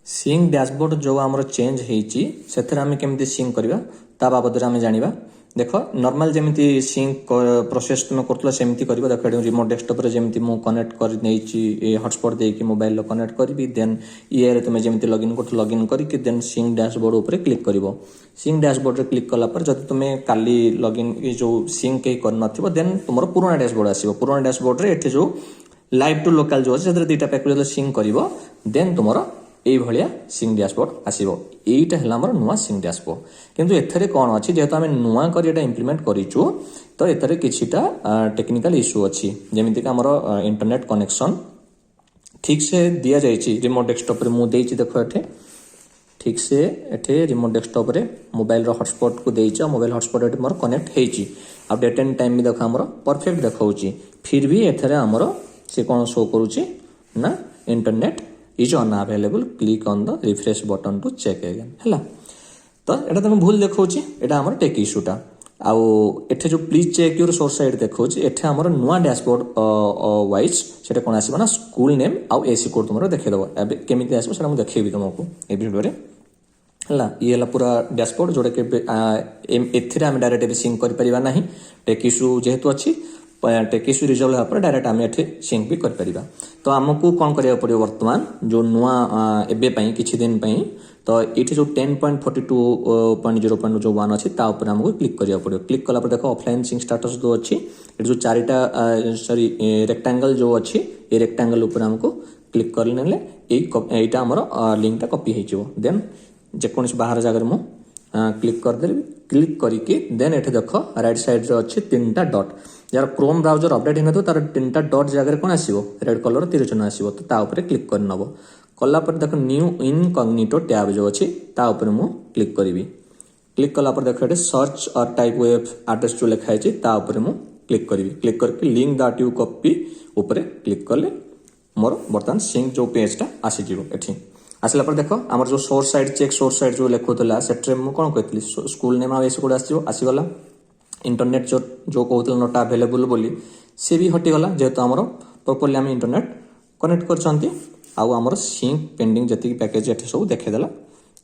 Sink dashboard जो आमर change होती से आम केमी सिंक करवा ता बाबद आम जाना देख नॉर्मल जमी सिंक प्रोसेस तुम कर सेमती कर देख रिमोट डेस्कटॉप रे जमी मु कनेक्ट कर हॉटस्पॉट देकी मोबाइल कनेक्ट करी देन ये तुम जमी लॉगिन कर लॉगिन करके देन सिंक डैशबोर्ड ऊपर क्लिक कर सिंक डैशबोर्ड रे क्लिक कला पर जब तुम काली लॉगिन जो सिंक कहीं कर देन तुम पुराना डैशबोर्ड आसो पुराना डैशबोर्ड रे एठी जो लाइव टू लोकल जो अच्छे दुईटा पैकेज सिंक कर देन तुम यही भाया सिंक डैशबोर्ड आसो यहीटा है आम नुआ सिंक डैशबोर्ड किंतु एथरे कौन अच्छी जेहेतु आम नुआ कर इम्प्लीमेंट करूँ तो एथरे किछिटा टेक्निकल इश्यू अच्छी जमीक आमर इंटरनेट कनेक्शन ठीक से दि जाइए रिमोट डेस्कटॉप रे मुझे देख एठे ठीक से एठे रिमोट डेस्कटॉप रे मोबाइल हॉटस्पॉट को देइछ मोबाइल हॉटस्पॉट एठे मोर कनेक्ट हेची आ डेट एंड टाइम भी देख आमर परफेक्ट देखाउची फिर भी एथरे आमर से कौन शो करूची ना internet is unavailable click on the refresh button to check again है तो एटा तुम भूल देखौची एटा हमर टेक इश्यूटा आउ एठे जो please check your source side देखौची एठे हमर नुआ डैशबोर्ड वाइज सेटा कोन आसीबो ना स्कूल नेम आउ एसी कोड तुमरो देखे देबो एबे केमिति आसीबो सेटा मु देखेबी तुमको ए वीडियो रे हला ये हला पूरा डैशबोर्ड जोडे के एथिरे हम डायरेक्ट सिंक कर परिबा नाही टेक इश्यू जेहेतु अछि टेक इश्यू रिजल्व होगा पर डायरेक्ट आम एठे सिंक भी कर परिबा तो आमको कौन करिया पड़ियो वर्तमान जो नुआ एबे पई किछि दिन पई तो ये जो 10.42.0 जो 1 अच्छी ऊपर आमको क्लिक करिया पड़ियो क्लिक कला पर देखो ऑफलाइन सिंक स्टेटस जो अच्छी ये जो चारिटा सॉरी रेक्टेंगल जो अच्छी ये रेक्टेंगल ऊपर हमको क्लिक कर नेले एटा हमर लिंकटा कॉपी हे जिवो देन जेकोनस बाहर जगह मु क्लिक कर देबी क्लिक करके देन एठे देखो राइट साइड रे अच्छी तीनटा डॉट यार क्रोम ब्राउजर अपडेट हिन तो तार तीनटा डॉट जगह कौन आसीबो रेड कलर तीर चिन्ह आसीबो तो ता ऊपर क्लिक कर नबो कला पर देखो न्यू इनकॉग्निटो टैब जो अच्छी ता ऊपर मु क्लिक करिवि क्लिक कला पर देखो एठे सर्च और टाइप वेब एड्रेस जो लिखा है ता ऊपर मु क्लिक करिवि क्लिक करके लिंक दैट यू कॉपी ऊपर क्लिक करले मोर बर्तमान सिंक जो पेजटा आसी जिवो एठी आसला पर देखो आमर जो source side check source side जो लिखुतला सेट्रे मु कोन कहतली स्कूल नेम आ एसी कोड आसीगला इंटरनेट जो कहते नॉट अवेलेबल बोली सी भी हटिगला जेहेतु आमर प्रॉपर्ली आम इंटरनेट कनेक्ट करछंती आउ आमर सिंक पेंडिंग जति पैकेज एठे सब देखेदेला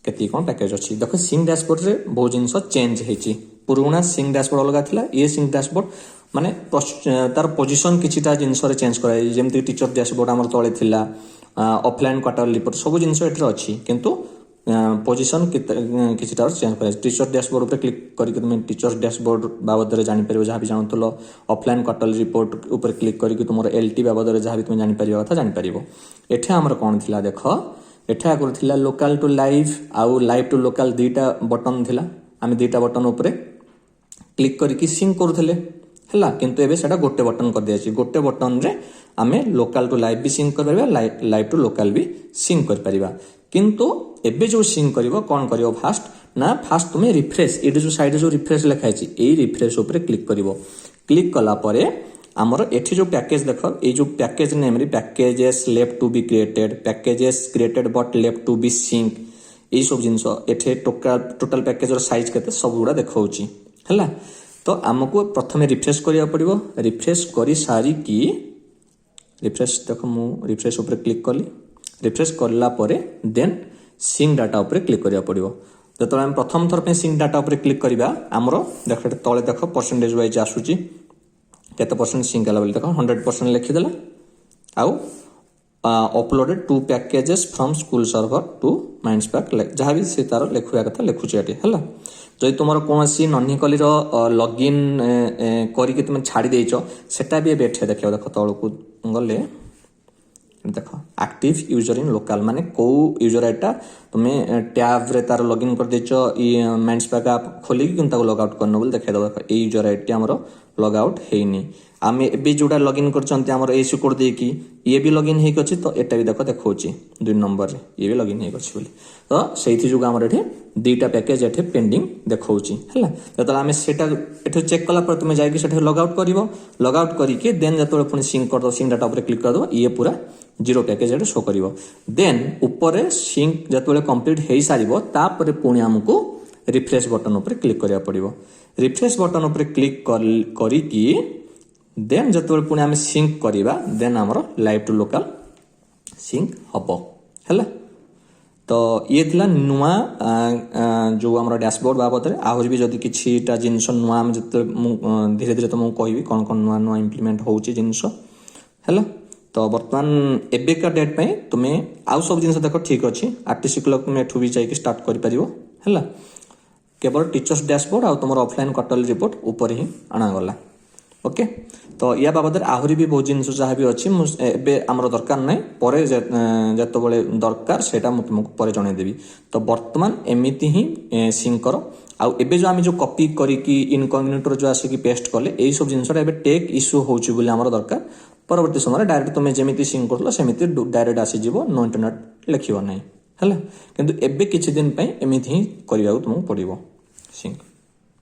केती कोन पैकेज अछि देखो सिंक डैशबोर्ड रे बहुत जिंस चेंज हेची पुराना सिंक डैशबोर्ड अलगा थिला ये सिंक डैशबोर्ड माने तार पोजीशन किछिटा जिंस रे चेंज कराई जेमति टीचर डैशबोर्ड आमर तळे थिला ऑफलाइन क्वार्टर रिपोर्ट सब जिंस एठे अछि किंतु पोजीशन किछिटा चेंज कराई टीचर डैशबोर्ड ऊपर क्लिक करके तुम टीचर डैशबोर्ड बाबद रे जानि परिबो जहा भी जानतलो ऑफलाइन क्वार्टर रिपोर्ट ऊपर क्लिक करके तुमर एलटी बाबद रे जहा भी तुम जानि परिबो कथा जानि परिबो एठे हमर कोन थिला देखो एठे आगुर थिला लोकल टू लाइव आउ लाइव टू लोकल दुईटा बटन थिला आमे दुईटा बटन ऊपर क्लिक करके सिंक करूथले हला किंतु एबे सेटा गोटे बटन कर दिया गोटे बटन रे आमे लोकल टू लाइव भी सिंक कर परिबा लाइव टू लोकल भी सिंक कर परिबा किंतु एबे जो सिंक करिवो कोन करिवो फास्ट ना फास्ट तुमे रिफ्रेश ए जो साइड जो रिफ्रेश लिखा है ए रिफ्रेश ऊपर क्लिक करिवो क्लिक कला परे आमर एठी जो पैकेज देखो ए जो पैकेज नेम रे packages left to be created packages created but left to be sync ए सब जिंस एठी टोटल पैकेज रो साइज केते सब गुडा देखाउची हला तो आमको प्रथमे रिफ्रेश करिया पड़िबो रिफ्रेश करी सारी की रिफ्रेश देखो मु रिफ्रेश ऊपर क्लिक करली रिफ्रेश करला परे देन सिंक डाटा ऊपर क्लिक करिया पड़िबो जतो हम प्रथम थर पे सिंक डाटा ऊपर क्लिक करिबा हमरो देखो तळे देखो परसेंटेज वाइज आसुची केते परसेंट सिंक हला बोली देखो 100% लिखि देला आउ uploaded two packages from school server to Mindspark जहाँ भी से तार लिखुआ कथा लिखुचे एटी हला जदि तुमर कोनसी नन्ही कली रो लॉगिन करिके तुम छाडी देइचो सेटा भी बेठे देखियो देखो तळकु गले देखो एक्टिव यूजर इन लोकल माने को यूजर एटा तुमे टैब रे तार लॉगिन कर देचो ई माइंडस्पैक ऐप खोली कि ताको लॉग आउट करनो बोल देखाइ दबो ए यूजर एटी हमरो लॉग आउट हेइनी आमे एबे जोडा लॉगिन करचंती हमर एसी कोड देकी ये भी लॉगिन हेक अछि तो एटा भी देखो देखौची 2 नंबर रे ये भी लॉगिन हेक अछि बोली तो सेठी जुगा हमर एठी दुईटा पैकेज एठी पेंडिंग देखौची हला जतला आमे सेटा एठी चेक कला पर तुमे जाई कि सेठी लॉग आउट करिवो लॉग आउट करी के देन जतले पुनी सिंक कर दो सिंक डाटा ऊपर क्लिक कर दो ये पूरा जीरो पैकेज एटा शो करिवो देन ऊपर सिंक जतले कंप्लीट हेई सारिवो तापर पुनी हमको रिफ्रेश बटन ऊपर क्लिक करिया पड़िवो रिफ्रेश बटन ऊपर क्लिक करी की देन जतले पुनी हम सिंक करिबा देन हमर लाइव टू लोकल सिंक हबो हला तो ये थिला नुआ जो आम डैशबोर्ड बाबद में आहरी भी जदि किछिटा जिनस नुआ जो धीरे धीरे तुमको कहबी कौन कौन नुआ नुआ इम्प्लीमेंट होउची जिनस है। तो बर्तमान एबेका डेट पे तुम्हें आउ सब जिन देख ठीक अच्छे आरटीसी क्लर्क तुम्हें एठू भी जाइए स्टार्ट कर केवल टीचर्स डैशबोर्ड आ तुम ऑफलाइन क्वार्टरली रिपोर्ट ऊपर ही अणागला। ओके तो या बाबद आहरी भी बहुत जिन जहाँ भी अच्छी मुझे आमर दरकार ना पर जिते दरकार से तुमको पर जनईदेवी। तो बर्तमान एमती ही सिंक कर आउ एबे जो आम जो कॉपी करी इनकग्निटर जो आसिक पेस्ट कले यही सब जिनसा टेक इश्यू होमर दरकार परवर्ती समय डायरेक्ट तुम जमी सिंक करमती डायरेक्ट आसीज नो इंटरनेट लिखना है। किंतु एबे किछि दिन एमती ही करने तुमको पड़ो सिंक।